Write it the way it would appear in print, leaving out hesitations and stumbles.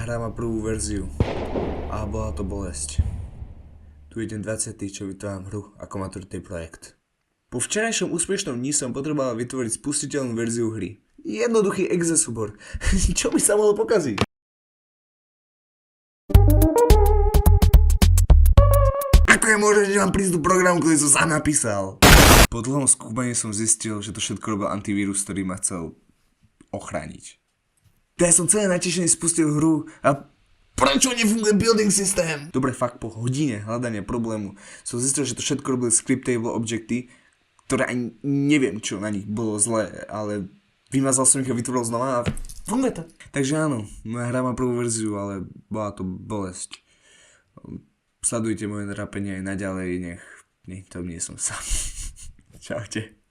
hra má prvú verziu a bola to bolesť. Tu je deň 20, čo vytváram hru ako maturitný projekt. Po včerajšom úspešnom dni som potreboval vytvoriť spustiteľnú verziu hry. Jednoduchý exe súbor. Čo by sa mohlo pokaziť? Ako je možné, že mám prísť do programu, ktorý som sám napísal? Po dlhom skúmaní som zistil, že to všetko robil antivírus, ktorý ma chcel ochrániť. Ja som celé natešený spustil hru a prečo nefunguje building systém? Dobre, fakt po hodine hľadania problému som zistil, že to všetko robili scriptable objekty, ktoré ani neviem, čo na nich bolo zlé, ale vymazal som ich a vytvoril znova a funguje to. Takže áno, moja hra má prvú verziu, ale bola to bolesť. Sledujte moje trápenie aj naďalej, nech to nie som sám. Čaute.